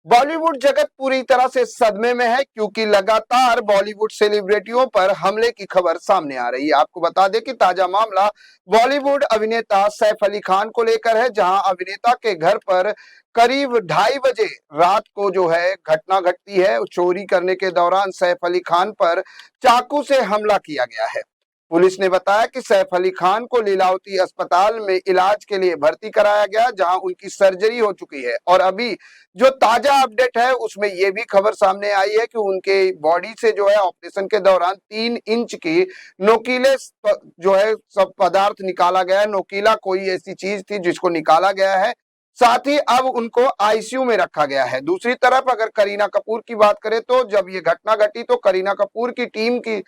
बॉलीवुड जगत पूरी तरह से सदमे में है क्योंकि लगातार बॉलीवुड सेलिब्रिटियों पर हमले की खबर सामने आ रही है। आपको बता दें कि ताजा मामला बॉलीवुड अभिनेता सैफ अली खान को लेकर है, जहां अभिनेता के घर पर करीब 2:30 बजे रात को जो है घटना घटती है। चोरी करने के दौरान सैफ अली खान पर चाकू से हमला किया गया है। पुलिस ने बताया कि सैफ अली खान को लीलावती अस्पताल में इलाज के लिए भर्ती कराया गया, जहां उनकी सर्जरी हो चुकी है। और अभी जो ताजा अपडेट है उसमें यह भी खबर सामने आई है कि उनके बॉडी से जो है ऑपरेशन के दौरान 3 इंच की नोकीले जो है सब पदार्थ निकाला गया है। नोकीला कोई ऐसी चीज थी जिसको निकाला गया है। साथ ही अब उनको आईसीयू में रखा गया है। दूसरी तरफ अगर करीना कपूर की बात करें तो जब ये घटना घटी तो करीना कपूर की टीम की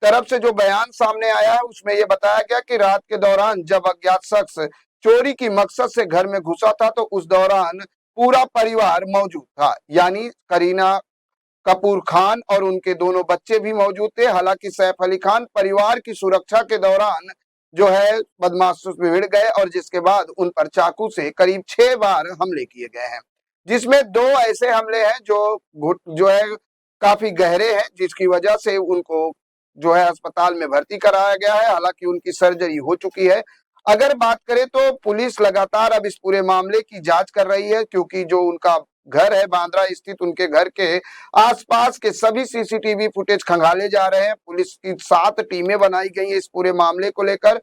तरफ से जो बयान सामने आया है उसमें यह बताया गया कि रात के दौरान जब अज्ञात शख्स चोरी की मकसद से घर में घुसा था तो उस दौरान पूरा परिवार मौजूद था, यानी करीना कपूर खान और उनके दोनों बच्चे भी मौजूद थे। हालांकि सैफ अली खान परिवार की सुरक्षा के दौरान जो है बदमाशों से भिड़ गए और जिसके बाद उन पर चाकू से करीब 6 बार हमले किए गए हैं, जिसमें 2 ऐसे हमले हैं जो है काफी गहरे हैं, जिसकी वजह से उनको जो है अस्पताल में भर्ती कराया गया है। हालांकि उनकी सर्जरी हो चुकी है। अगर बात करें तो पुलिस लगातार अब इस पूरे मामले की जांच कर रही है, क्योंकि जो उनका घर है बांद्रा स्थित, उनके घर के आसपास के सभी सीसीटीवी फुटेज खंगाले जा रहे हैं। पुलिस की 7 टीमें बनाई गई हैं इस पूरे मामले को लेकर।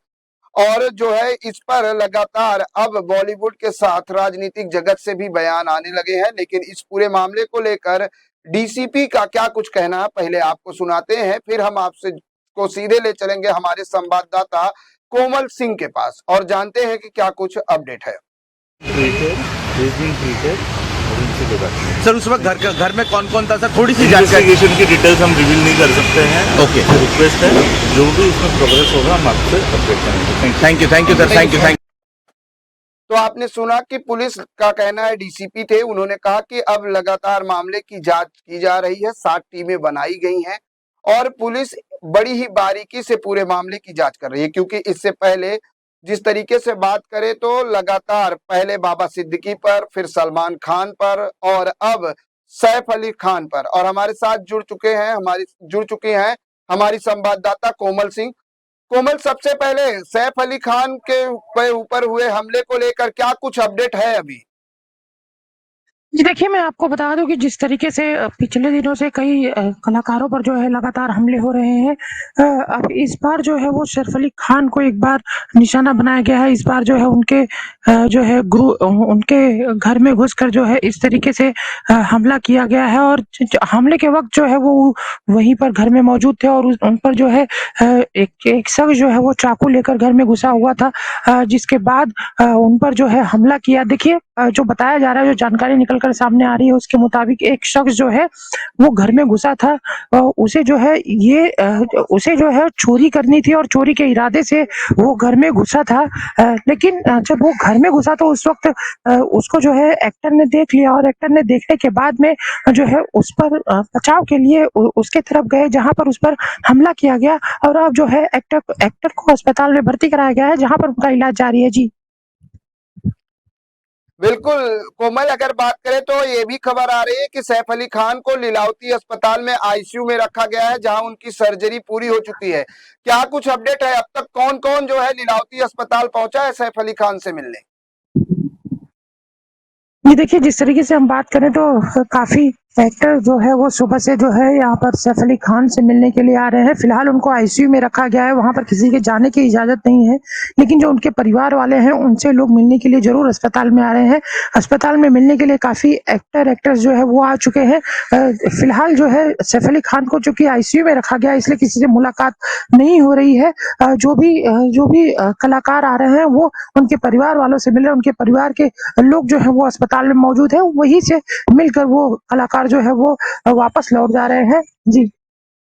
और जो है इस पर लगातार अब बॉलीवुड के साथ राजनीतिक जगत से भी बयान आने लगे हैं। लेकिन इस पूरे मामले को लेकर डीसीपी का क्या कुछ कहना है पहले आपको सुनाते हैं, फिर हम आपसे को सीधे ले चलेंगे हमारे संवाददाता कोमल सिंह के पास और जानते हैं कि क्या कुछ अपडेट है। सर उस वक्त घर में कौन कौन था सर, थोड़ी सी जानकारी। इन्वेस्टिगेशन की डिटेल्स हम रिवील नहीं कर सकते हैं। ओके, रिक्वेस्ट है जो भी इसमें प्रोग्रेस होगा हम आपसे अपडेट करेंगे। Thank you sir, thank you. तो आपने सुना कि पुलिस का कहना है, डीसीपी थे, उन्होंने कहा कि अब लगातार मामले की जांच की जा रही है, 7 टीमें बनाई गई हैं और पुलिस बड़ी ही बारीकी से पूरे मामले की जांच कर रही है। क्योंकि इससे पहले जिस तरीके से बात करें तो लगातार पहले बाबा सिद्दीकी पर, फिर सलमान खान पर और अब सैफ अली खान पर। और हमारे साथ जुड़ चुकी हैं हमारी संवाददाता कोमल सिंह। कोमल, सबसे पहले सैफ अली खान के ऊपर हुए हमले को लेकर क्या कुछ अपडेट है अभी? जी देखिए, मैं आपको बता दूँ कि जिस तरीके से पिछले दिनों से कई कलाकारों पर जो है लगातार हमले हो रहे हैं। अब इस बार जो है वो सैफ अली खान को एक बार निशाना बनाया गया है। इस बार जो है उनके जो है उनके घर में घुसकर जो है इस तरीके से हमला किया गया है और हमले के वक़्त जो है वो वहीं पर घर में मौजूद थे और उन पर जो है एक शख्स जो है वो चाकू लेकर घर में घुसा हुआ था, जिसके बाद उन पर जो है हमला किया। देखिए, जो बताया जा रहा है, जो जानकारी निकल कर सामने आ रही है उसके मुताबिक एक शख्स जो है वो घर में घुसा था। उसे जो है चोरी करनी थी और चोरी के इरादे से वो घर में घुसा था। लेकिन जब वो घर में घुसा तो उस वक्त उसको जो है एक्टर ने देख लिया और एक्टर ने देखने के बाद में जो है उस पर बचाव के लिए उसके तरफ गए, जहां पर उस पर हमला किया गया और अब जो है एक्टर को अस्पताल में भर्ती कराया गया है, जहां पर उनका इलाज जारी है। जी बिल्कुल कोमल, अगर बात करें तो ये भी खबर आ रही है कि सैफ अली खान को लीलावती अस्पताल में आईसीयू में रखा गया है, जहां उनकी सर्जरी पूरी हो चुकी है। क्या कुछ अपडेट है? अब तक कौन कौन जो है लीलावती अस्पताल पहुंचा है सैफ अली खान से मिलने? ये देखिए, जिस तरीके से हम बात करें तो काफ़ी एक्टर जो है वो सुबह से जो है यहाँ पर सैफ अली खान से मिलने के लिए आ रहे हैं। फिलहाल उनको आईसीयू में रखा गया है, वहाँ पर किसी के जाने की इजाज़त नहीं है। लेकिन जो उनके परिवार वाले हैं उनसे लोग मिलने के लिए ज़रूर अस्पताल में आ रहे हैं। अस्पताल में मिलने के लिए काफ़ी एक्टर्स जो है वो आ चुके हैं। फिलहाल जो है सैफ अली खान को चूँकि आईसीयू में रखा गया है इसलिए किसी से मुलाकात नहीं हो रही है। जो भी कलाकार आ रहे हैं वो उनके परिवार वालों से मिल रहे हैं। उनके परिवार के लोग जो है वो अस्पताल में मौजूद है, वहीं से मिलकर वो कलाकार जो है वो वापस लौट जा रहे हैं। जी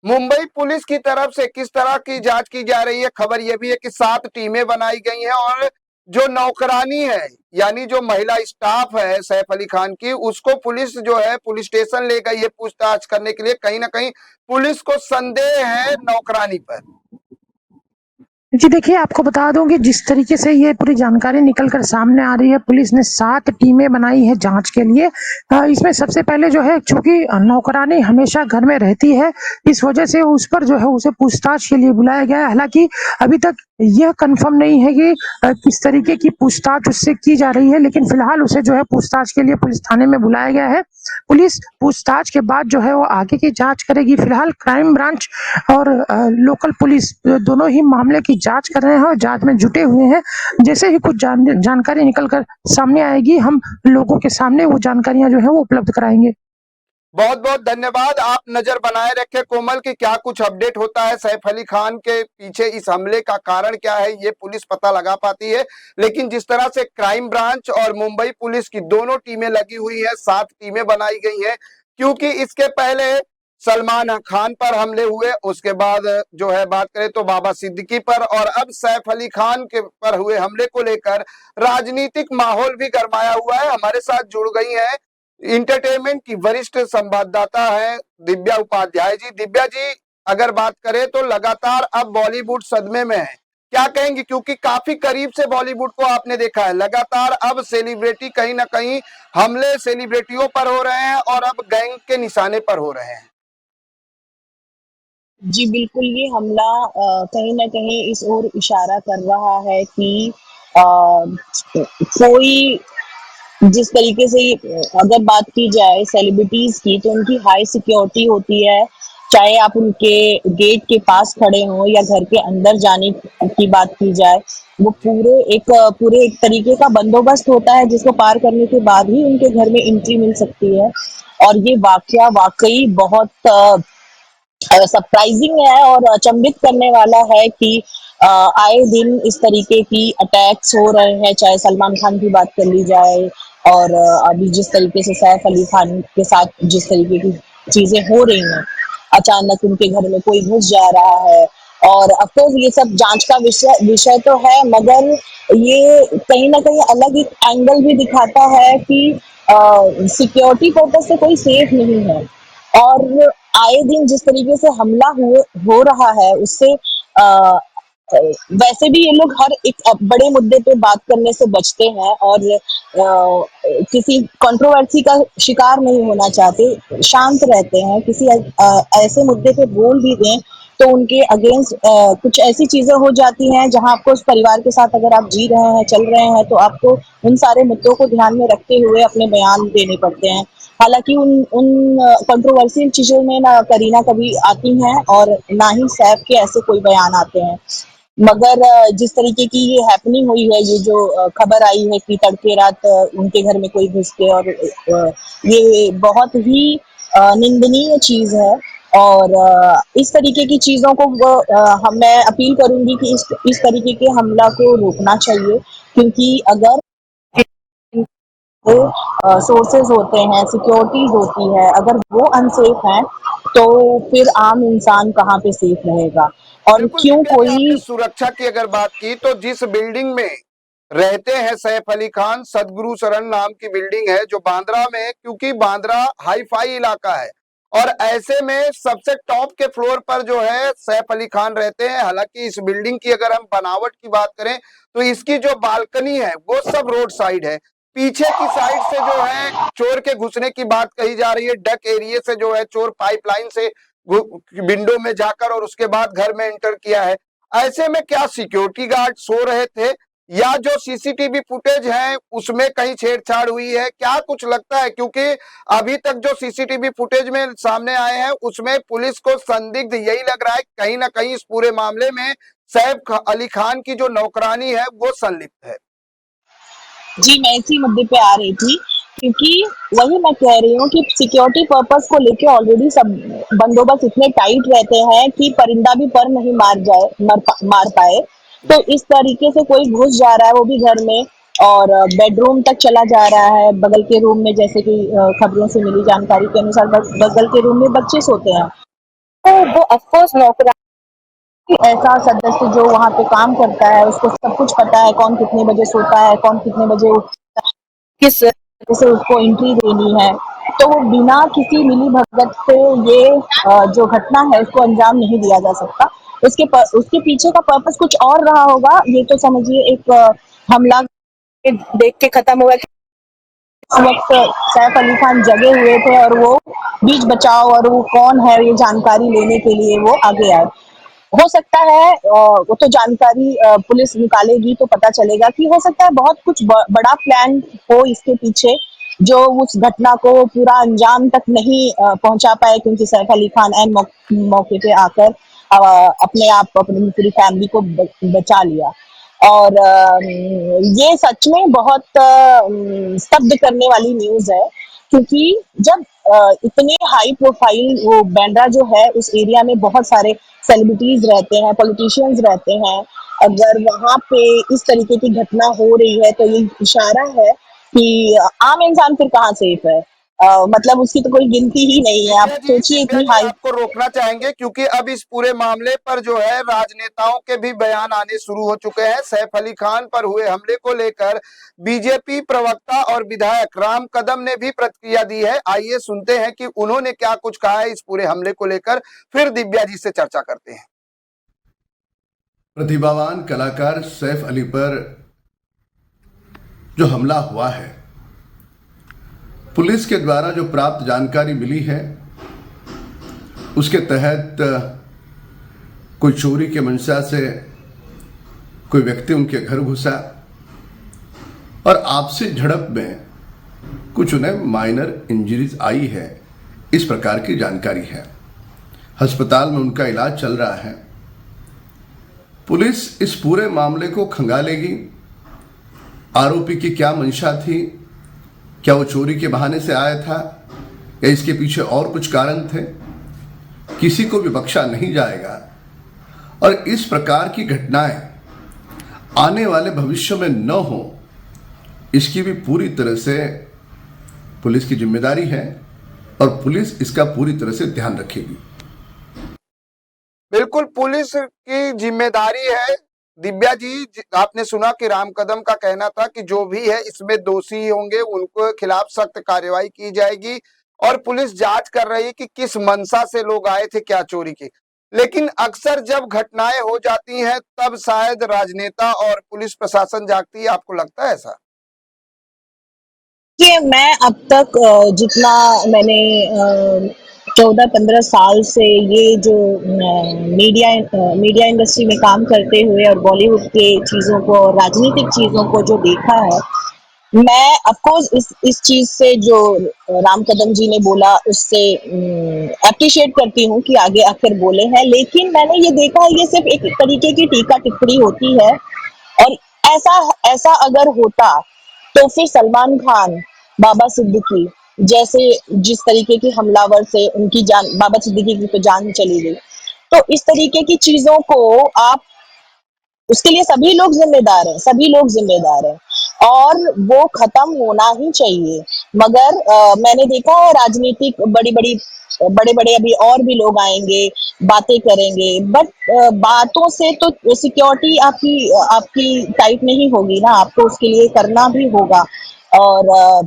मुंबई पुलिस की तरफ से किस तरह की जांच की जा रही है? खबर यह भी है कि 7 टीमें बनाई गई हैं और जो नौकरानी है, यानी जो महिला स्टाफ है सैफ अली खान की, उसको पुलिस जो है पुलिस स्टेशन ले गई है पूछताछ करने के लिए। कहीं ना कहीं पुलिस को संदेह है नौकरानी पर। जी देखिए, आपको बता दूं कि जिस तरीके से ये पूरी जानकारी निकल कर सामने आ रही है, पुलिस ने 7 टीमें बनाई है जांच के लिए। इसमें सबसे पहले जो है, चूंकि नौकरानी हमेशा घर में रहती है, इस वजह से उस पर जो है उसे पूछताछ के लिए बुलाया गया है। हालांकि अभी तक यह कंफर्म नहीं है कि किस तरीके की पूछताछ उससे की जा रही है, लेकिन फिलहाल उसे जो है पूछताछ के लिए पुलिस थाने में बुलाया गया है। पुलिस पूछताछ के बाद जो है वो आगे की जांच करेगी। फिलहाल क्राइम ब्रांच और लोकल पुलिस दोनों ही मामले की जांच कर रहे हैं और जांच में जुटे हुए हैं। जैसे ही कुछ जानकारी निकल कर सामने आएगी, हम लोगों के सामने वो जानकारियां जो है वो उपलब्ध कराएंगे। बहुत बहुत धन्यवाद। आप नजर बनाए रखे कोमल कि क्या कुछ अपडेट होता है सैफ अली खान के पीछे, इस हमले का कारण क्या है ये पुलिस पता लगा पाती है। लेकिन जिस तरह से क्राइम ब्रांच और मुंबई पुलिस की दोनों टीमें लगी हुई है, 7 टीमें बनाई गई हैं, क्योंकि इसके पहले सलमान खान पर हमले हुए, उसके बाद जो है बात करें तो बाबा सिद्दीकी पर, और अब सैफ अली खान के पर हुए हमले को लेकर राजनीतिक माहौल भी गरमाया हुआ है। हमारे साथ जुड़ गई है इंटरटेनमेंट की वरिष्ठ संवाददाता है दिव्या उपाध्याय जी। दिव्या जी, अगर बात करें तो लगातार अब बॉलीवुड सदमे में है, क्या कहेंगे? क्योंकि काफी करीब से बॉलीवुड को आपने देखा है, लगातार अब सेलिब्रिटी कहीं ना कहीं हमले सेलिब्रिटियों पर हो रहे हैं और अब गैंग के निशाने पर हो रहे हैं। जी बिल्कुल, ये हमला कहीं न कहीं इस ओर इशारा कर रहा है कि कोई जिस तरीके से अगर बात की जाए सेलिब्रिटीज़ की, तो उनकी हाई सिक्योरिटी होती है। चाहे आप उनके गेट के पास खड़े हों या घर के अंदर जाने की बात की जाए, वो जी। पूरे एक तरीके का बंदोबस्त होता है जिसको पार करने के बाद ही उनके घर में एंट्री मिल सकती है। और ये वाक़या वाक़ई बहुत सरप्राइजिंग है और अचंभित करने वाला है कि आए दिन इस तरीके की अटैक्स हो रहे हैं, चाहे सलमान खान की बात कर ली जाए और अभी जिस तरीके से सैफ अली खान के साथ जिस तरीके की चीजें हो रही हैं, अचानक उनके घर में कोई घुस जा रहा है। और अफकोर्स ये सब जांच का विषय विषय तो है, मगर ये कहीं ना कहीं अलग एक एंगल भी दिखाता है कि सिक्योरिटी पर्पज से कोई सेफ नहीं है। और आए दिन जिस तरीके से हमला हो रहा है उससे वैसे भी ये लोग हर एक बड़े मुद्दे पे बात करने से बचते हैं और किसी कंट्रोवर्सी का शिकार नहीं होना चाहते, शांत रहते हैं। किसी ऐसे मुद्दे पे बोल भी दें तो उनके अगेंस्ट कुछ ऐसी चीजें हो जाती हैं जहां आपको उस परिवार के साथ अगर आप जी रहे हैं, चल रहे हैं, तो आपको उन सारे मुद्दों को ध्यान में रखते हुए अपने बयान देने पड़ते हैं। हालाँकि उन उन कंट्रोवर्शियल चीज़ों में ना करीना कभी आती हैं और ना ही सैफ के ऐसे कोई बयान आते हैं। मगर जिस तरीके की ये हैपनिंग हुई है, ये जो खबर आई है कि तड़के रात उनके घर में कोई घुस के और ये बहुत ही निंदनीय चीज़ है। और इस तरीके की चीज़ों को मैं अपील करूँगी कि इस तरीके के हमला को रोकना चाहिए, क्योंकि अगर सोर्सेज होते हैं, सिक्योरिटीज होती है, अगर वो अनसेफ हैं, तो फिर आम इंसान कहाँ पे सेफ रहेगा? और बिल्कुल क्यों दिव्या जी, आपने कोई सुरक्षा की अगर बात की तो जिस बिल्डिंग में रहते हैं सैफ अली खान, सदगुरु शरण नाम की बिल्डिंग है जो बांद्रा में है, क्योंकि बांद्रा हाई फाई इलाका है और ऐसे में सबसे टॉप के फ्लोर पर जो है सैफ अली खान रहते हैं। हालांकि इस बिल्डिंग की अगर हम बनावट की बात करें तो इसकी जो बालकनी है वो सब रोड साइड है। पीछे की साइड से जो है चोर के घुसने की बात कही जा रही है, डक एरिया से जो है चोर पाइपलाइन से विंडो में जाकर और उसके बाद घर में एंटर किया है। ऐसे में क्या सिक्योरिटी गार्ड सो रहे थे या जो सीसीटीवी फुटेज है उसमें कहीं छेड़छाड़ हुई है, क्या कुछ लगता है? क्योंकि अभी तक जो सीसीटीवी फुटेज में सामने आए हैं उसमें पुलिस को संदिग्ध यही लग रहा है कहीं ना कहीं इस पूरे मामले में सैफ अली खान की जो नौकरानी है वो संलिप्त है। जी, मैं इसी मुद्दे पे आ रही थी, क्योंकि वही मैं कह रही हूँ कि सिक्योरिटी पर्पस को लेके ऑलरेडी सब बंदोबस्त इतने टाइट रहते हैं कि परिंदा भी पर नहीं मार पाए। तो इस तरीके से कोई घुस जा रहा है, वो भी घर में, और बेडरूम तक चला जा रहा है, बगल के रूम में, जैसे कि खबरों से मिली जानकारी के अनुसार बगल के रूम में बच्चे सोते हैं। तो वो ऑफकोर्स नौकरानी, ऐसा सदस्य जो वहाँ पे काम करता है उसको सब कुछ पता है, कौन कितने बजे सोता है, कौन कितने बजे किस तरह से उसको एंट्री देनी है। तो वो बिना किसी मिली भगत से ये जो घटना है उसको अंजाम नहीं दिया जा सकता। उसके पीछे का पर्पस कुछ और रहा होगा। ये तो समझिए एक हमला देख के खत्म हुआ कि उस वक्त सैफ अली खान जगे हुए थे और वो बीच बचाव और वो कौन है ये जानकारी लेने के लिए वो आगे आए। हो सकता है वो तो जानकारी पुलिस निकालेगी तो पता चलेगा कि हो सकता है बहुत कुछ बड़ा प्लान हो इसके पीछे, जो उस घटना को पूरा अंजाम तक नहीं पहुंचा पाए, क्योंकि सैफ अली खान मौके पे आकर अपने आप अपनी पूरी फैमिली को बचा लिया। और ये सच में बहुत स्तब्ध करने वाली न्यूज है, क्योंकि जब इतने हाई प्रोफाइल वो बैंड्रा जो है उस एरिया में बहुत सारे सेलिब्रिटीज रहते हैं, पॉलिटिशियंस रहते हैं, अगर वहां पे इस तरीके की घटना हो रही है तो ये इशारा है कि आम इंसान फिर कहाँ सेफ है। मतलब उसकी तो कोई गिनती ही नहीं है। आप सोचिए दिव्या इतनी जी हाई। आपको रोकना चाहेंगे क्योंकि अब इस पूरे मामले पर जो है राजनेताओं के भी बयान आने शुरू हो चुके हैं। सैफ अली खान पर हुए हमले को लेकर बीजेपी प्रवक्ता और विधायक राम कदम ने भी प्रतिक्रिया दी है। आइए सुनते हैं कि उन्होंने क्या कुछ कहा है इस पूरे हमले को लेकर, फिर दिव्या जी से चर्चा करते हैं। प्रतिभावान कलाकार सैफ अली पर जो हमला हुआ है, पुलिस के द्वारा जो प्राप्त जानकारी मिली है उसके तहत कोई चोरी के मंशा से कोई व्यक्ति उनके घर घुसा और आपसी झड़प में कुछ उन्हें माइनर इंजरीज आई है, इस प्रकार की जानकारी है। अस्पताल में उनका इलाज चल रहा है। पुलिस इस पूरे मामले को खंगालेगी। आरोपी की क्या मंशा थी, क्या वो चोरी के बहाने से आया था या इसके पीछे और कुछ कारण थे, किसी को भी बख्शा नहीं जाएगा। और इस प्रकार की घटनाएं आने वाले भविष्य में न हो, इसकी भी पूरी तरह से पुलिस की जिम्मेदारी है और पुलिस इसका पूरी तरह से ध्यान रखेगी। बिल्कुल पुलिस की जिम्मेदारी है। दिव्या जी, आपने सुना कि राम कदम का कहना था कि जो भी है इसमें दोषी होंगे उनको खिलाफ सख्त कार्रवाई की जाएगी और पुलिस जांच कर रही है कि किस मंशा से लोग आए थे, क्या चोरी की। लेकिन अक्सर जब घटनाएं हो जाती हैं तब शायद राजनेता और पुलिस प्रशासन जागती है, आपको लगता है ऐसा? कि मैं अब तक जितना मैंने 14-15 साल से ये जो मीडिया इंडस्ट्री में काम करते हुए और बॉलीवुड के चीज़ों को, राजनीतिक चीज़ों को जो देखा है, मैं अफकोर्स इस चीज़ से जो राम कदम जी ने बोला उससे एप्रिशिएट करती हूँ कि आगे आकर बोले हैं। लेकिन मैंने ये देखा है ये सिर्फ एक तरीके की टीका टिप्पणी होती है, और ऐसा अगर होता तो फिर सलमान खान, बाबा सिद्दीकी जैसे जिस तरीके के हमलावर से उनकी जान, बाबा सिद्दीकी की तो जान चली गई, तो इस तरीके की चीजों को आप, उसके लिए सभी लोग जिम्मेदार हैं और वो खत्म होना ही चाहिए। मगर मैंने देखा है राजनीतिक बड़े अभी और भी लोग आएंगे, बातें करेंगे, बट बातों से तो सिक्योरिटी आपकी टाइट नहीं होगी ना, आपको उसके लिए करना भी होगा। और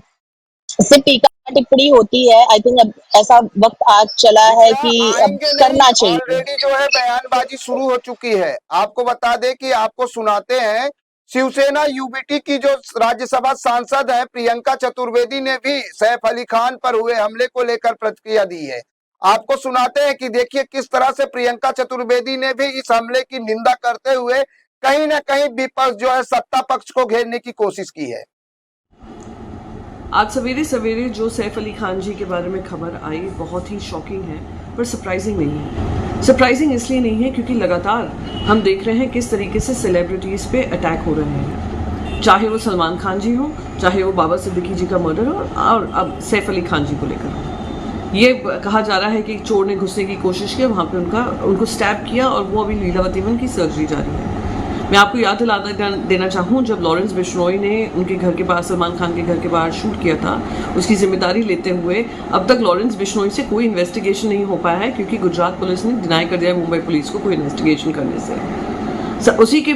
सिर्फ टीका टिप्पणी होती है। आई थिंक अब ऐसा वक्त आज चला है कि अब आएंगे करना नहीं, चाहिए। ऑलरेडी जो है बयानबाजी शुरू हो चुकी है। आपको बता दें कि आपको सुनाते हैं शिवसेना यूबीटी की जो राज्यसभा सांसद है प्रियंका चतुर्वेदी ने भी सैफ अली खान पर हुए हमले को लेकर प्रतिक्रिया दी है। आपको सुनाते हैं कि देखिए किस तरह से प्रियंका चतुर्वेदी ने भी इस हमले की निंदा करते हुए कहीं ना कहीं विपक्ष जो है सत्ता पक्ष को घेरने की कोशिश की है। आज सवेरे सवेरे जो सैफ अली खान जी के बारे में खबर आई बहुत ही शॉकिंग है, पर सरप्राइजिंग नहीं है। सरप्राइजिंग इसलिए नहीं है क्योंकि लगातार हम देख रहे हैं किस तरीके से सेलिब्रिटीज़ पे अटैक हो रहे हैं, चाहे वो सलमान खान जी हो, चाहे वो बाबा सिद्दीकी जी का मर्डर हो, और अब सैफ अली खान जी को लेकर ये कहा जा रहा है कि एक चोर ने घुसने की कोशिश की, वहाँ पे उनको स्टैब किया और वो अभी लीलावती में उनकी सर्जरी जारी है। मैं आपको याद दिला देना चाहूँ, जब लॉरेंस बिश्नोई ने उनके घर के पास, सलमान खान के घर के बाहर शूट किया था, उसकी जिम्मेदारी लेते हुए अब तक लॉरेंस बिश्नोई से कोई इन्वेस्टिगेशन नहीं हो पाया है, क्योंकि गुजरात पुलिस ने डिनाई कर दिया है मुंबई पुलिस को कोई इन्वेस्टिगेशन करने से। उसी के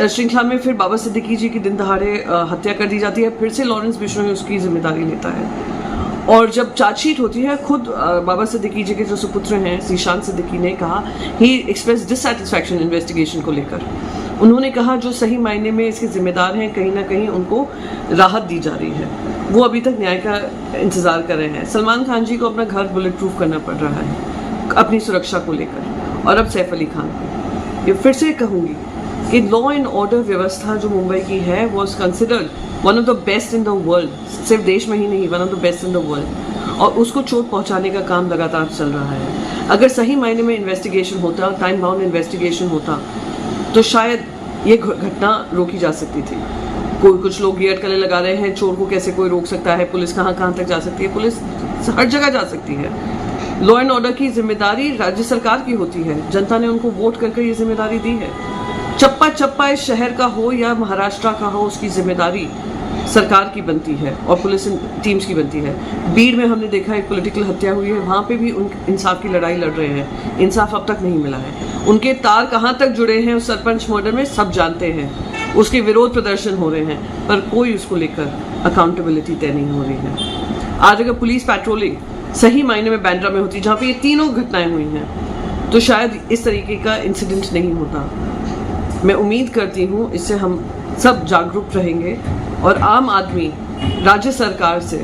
श्रृंखला में फिर बाबा सिद्दीकी जी की दिन दहाड़े हत्या कर दी जाती है, फिर से लॉरेंस बिश्नोई उसकी जिम्मेदारी लेता है। और जब चार्जशीट होती है, खुद बाबा सिद्दीकी जी के जो सुपुत्र हैं ज़ीशान सिद्दीकी ने कहा, ही एक्सप्रेस डिससैटिस्फैक्शन इन्वेस्टिगेशन को लेकर। उन्होंने कहा जो सही मायने में इसके जिम्मेदार हैं, कहीं ना कहीं उनको राहत दी जा रही है, वो अभी तक न्याय का इंतज़ार कर रहे हैं। सलमान खान जी को अपना घर बुलेट प्रूफ करना पड़ रहा है अपनी सुरक्षा को लेकर, और अब सैफ अली खान को। ये फिर से कहूँगी कि लॉ एंड ऑर्डर व्यवस्था जो मुंबई की है was considered one of the best in the world, सिर्फ देश में ही नहीं, one of the best in the world, और उसको चोट पहुंचाने का काम लगातार चल रहा है। अगर सही मायने में इन्वेस्टिगेशन होता, टाइम बाउंड इन्वेस्टिगेशन होता, तो शायद ये घटना रोकी जा सकती थी। कुछ लोग ये अटकलें लगा रहे हैं, चोर को कैसे कोई रोक सकता है, पुलिस कहाँ कहाँ तक जा सकती है, पुलिस हर जगह जा सकती है। लॉ एंड ऑर्डर की जिम्मेदारी राज्य सरकार की होती है, जनता ने उनको वोट करके ये जिम्मेदारी दी है। चप्पा चप्पा इस शहर का हो या महाराष्ट्र का हो, उसकी जिम्मेदारी सरकार की बनती है और पुलिस टीम्स की बनती है। बीड़ में हमने देखा एक पॉलिटिकल हत्या हुई है, वहाँ पे भी उन इंसाफ की लड़ाई लड़ रहे हैं, इंसाफ अब तक नहीं मिला है। उनके तार कहाँ तक जुड़े हैं उस सरपंच मर्डर में सब जानते हैं, उसके विरोध प्रदर्शन हो रहे हैं, पर कोई उसको लेकर अकाउंटेबिलिटी तय नहीं हो रही है। आज अगर पुलिस पेट्रोलिंग सही मायने में बांद्रा में होती, जहाँ पे ये तीनों घटनाएं हुई हैं, तो शायद इस तरीके का इंसिडेंट नहीं होता। मैं उम्मीद करती हूँ इससे हम सब जागरूक रहेंगे और आम आदमी राज्य सरकार से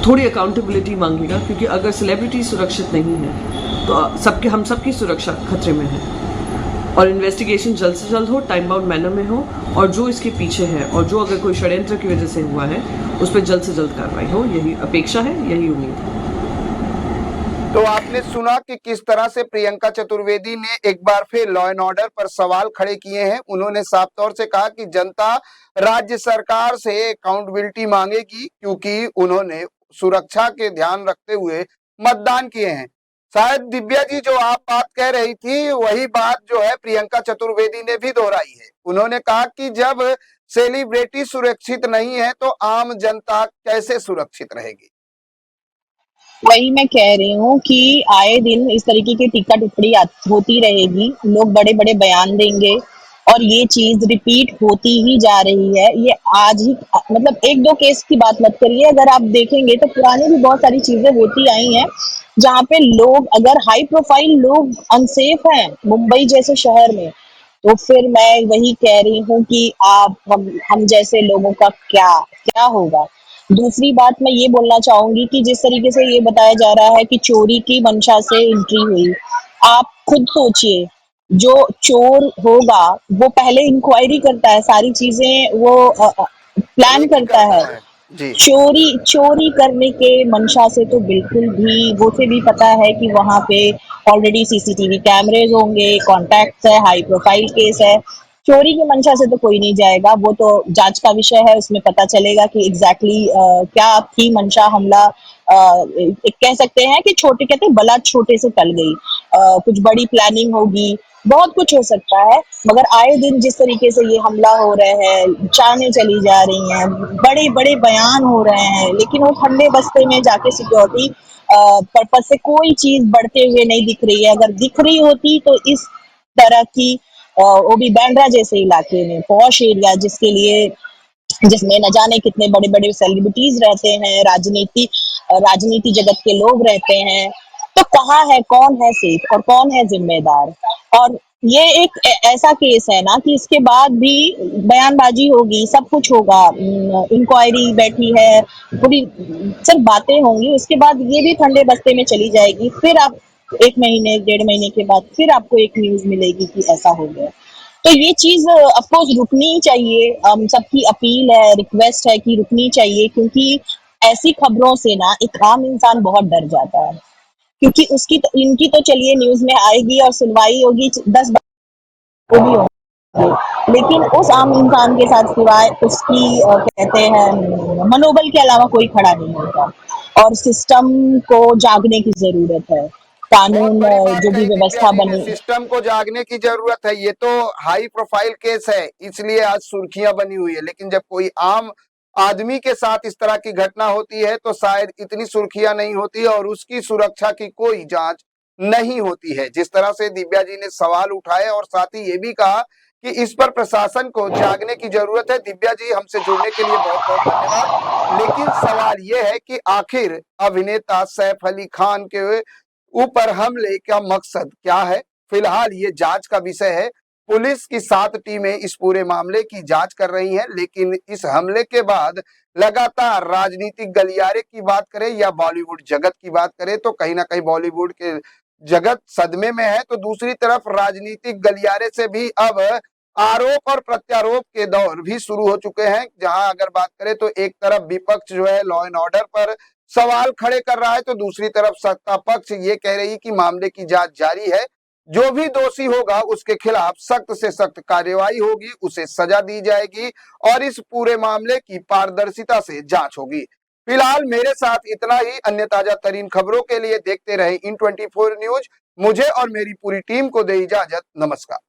थोड़ी अकाउंटेबिलिटी मांगेगा, क्योंकि अगर सेलिब्रिटी सुरक्षित नहीं है तो हम सबकी सुरक्षा खतरे में है। और इन्वेस्टिगेशन जल्द से जल्द हो, टाइम बाउंड मैनर में हो, और जो इसके पीछे है और जो अगर कोई षड्यंत्र की वजह से हुआ है उस पर जल्द से जल्द कार्रवाई हो, यही अपेक्षा है, यही उम्मीद है। तो आपने सुना कि किस तरह से प्रियंका चतुर्वेदी ने एक बार फिर लॉ एंड ऑर्डर पर सवाल खड़े किए हैं। उन्होंने साफ तौर से कहा कि जनता राज्य सरकार से अकाउंटेबिलिटी मांगेगी, क्योंकि उन्होंने सुरक्षा के ध्यान रखते हुए मतदान किए हैं। शायद दिव्या जी जो आप बात कह रही थी, वही बात जो है प्रियंका चतुर्वेदी ने भी दोहराई है। उन्होंने कहा कि जब सेलिब्रिटी सुरक्षित नहीं है तो आम जनता कैसे सुरक्षित रहेगी। वही मैं कह रही हूँ कि आए दिन इस तरीके की टीका टिप्पणी होती रहेगी, लोग बड़े बड़े बयान देंगे और ये चीज रिपीट होती ही जा रही है। ये आज ही मतलब एक दो केस की बात मत करिए, अगर आप देखेंगे तो पुरानी भी बहुत सारी चीजें होती आई हैं जहाँ पे लोग, अगर हाई प्रोफाइल लोग अनसेफ हैं मुंबई जैसे शहर में, तो फिर मैं वही कह रही हूँ कि आप हम जैसे लोगों का क्या क्या होगा। दूसरी बात मैं ये बोलना चाहूंगी कि जिस तरीके से ये बताया जा रहा है कि चोरी की मंशा से एंट्री हुई, आप खुद सोचिए, जो चोर होगा वो पहले इंक्वायरी करता है, सारी चीजें वो प्लान रेकी करता है। जी। चोरी करने के मंशा से तो बिल्कुल भी, वो से भी पता है कि वहां पे ऑलरेडी सीसीटीवी कैमरेज होंगे, कॉन्टैक्ट्स है, हाई प्रोफाइल केस है। चोरी की मंशा से तो कोई नहीं जाएगा, वो तो जांच का विषय है, उसमें पता चलेगा कि एग्जैक्टली क्या थी मंशा। हमला कह सकते हैं कि छोटे, कहते हैं बला छोटे से टल गई, कुछ बड़ी प्लानिंग होगी, बहुत कुछ हो सकता है। मगर आए दिन जिस तरीके से ये हमला हो रहे हैं, जानें चली जा रही हैं, बड़े बड़े बयान हो रहे हैं, लेकिन वो ठंडे बस्ते में जाके सिक्योरिटी पर्पज से कोई चीज बढ़ते हुए नहीं दिख रही है। अगर दिख रही होती तो इस तरह की वो भी बांद्रा जैसे इलाके में, पॉश एरिया जिसमें न जाने कितने बड़े बड़े सेलिब्रिटीज रहते हैं, राजनीति जगत के लोग रहते हैं, तो कहाँ है, कौन है सेफ और कौन है जिम्मेदार। और ये एक ऐसा केस है ना कि इसके बाद भी बयानबाजी होगी, सब कुछ होगा, इंक्वायरी बैठी है, पूरी सिर्फ बातें होंगी, उसके बाद ये भी ठंडे बस्ते में चली जाएगी। फिर आप 1 महीने 1.5 महीने के बाद फिर आपको एक न्यूज मिलेगी कि ऐसा हो गया। तो ये चीज ऑफ कोर्स रुकनी ही चाहिए, सबकी अपील है, रिक्वेस्ट है कि रुकनी चाहिए, क्योंकि ऐसी खबरों से ना एक आम इंसान बहुत डर जाता है, क्योंकि उसकी तो, इनकी तो चलिए न्यूज में आएगी और सुनवाई होगी, 10 को भी होगी, लेकिन उस आम इंसान के साथ सिवाय उसकी कहते हैं मनोबल के अलावा कोई खड़ा नहीं होता। और सिस्टम को जागने की जरूरत है, बहुत कानून बड़ी बात जो भी कही दिव्या व्यवस्था जी ने, बनी। सिस्टम को जागने की जरूरत है। ये तो हाई प्रोफाइल केस है, इसलिए आज सुर्खियां बनी हुई है, लेकिन जब कोई आम आदमी के साथ इस तरह की घटना होती है तो शायद इतनी सुर्खियां नहीं होती और उसकी सुरक्षा की कोई जांच नहीं होती है। जिस तरह से दिव्या जी ने सवाल उठाए और साथ ही ये भी कहा कि इस पर प्रशासन को जागने की जरूरत है। दिव्या जी, हमसे जुड़ने के लिए बहुत बहुत धन्यवाद। लेकिन सवाल यह है कि आखिर अभिनेता सैफ अली खान के ऊपर हमले का मकसद क्या है? फिलहाल ये जांच का विषय है। पुलिस की 7 टीमें इस पूरे मामले की जांच कर रही हैं, लेकिन इस हमले के बाद लगातार राजनीतिक गलियारे की बात करें या बॉलीवुड जगत की बात करें तो कहीं ना कहीं बॉलीवुड के जगत सदमे में है, तो दूसरी तरफ राजनीतिक गलियारे से भी अब आरोप और प्रत्यारोप के दौर भी शुरू हो चुके हैं। जहां अगर बात करें तो एक तरफ विपक्ष जो है लॉ एंड ऑर्डर पर सवाल खड़े कर रहा है, तो दूसरी तरफ सत्ता पक्ष ये कह रही कि मामले की जांच जारी है, जो भी दोषी होगा उसके खिलाफ सख्त से सख्त कार्रवाई होगी, उसे सजा दी जाएगी और इस पूरे मामले की पारदर्शिता से जांच होगी। फिलहाल मेरे साथ इतना ही। अन्य ताजा तरीन खबरों के लिए देखते रहे इन 24 न्यूज। मुझे और मेरी पूरी टीम को दे इजाजत। नमस्कार।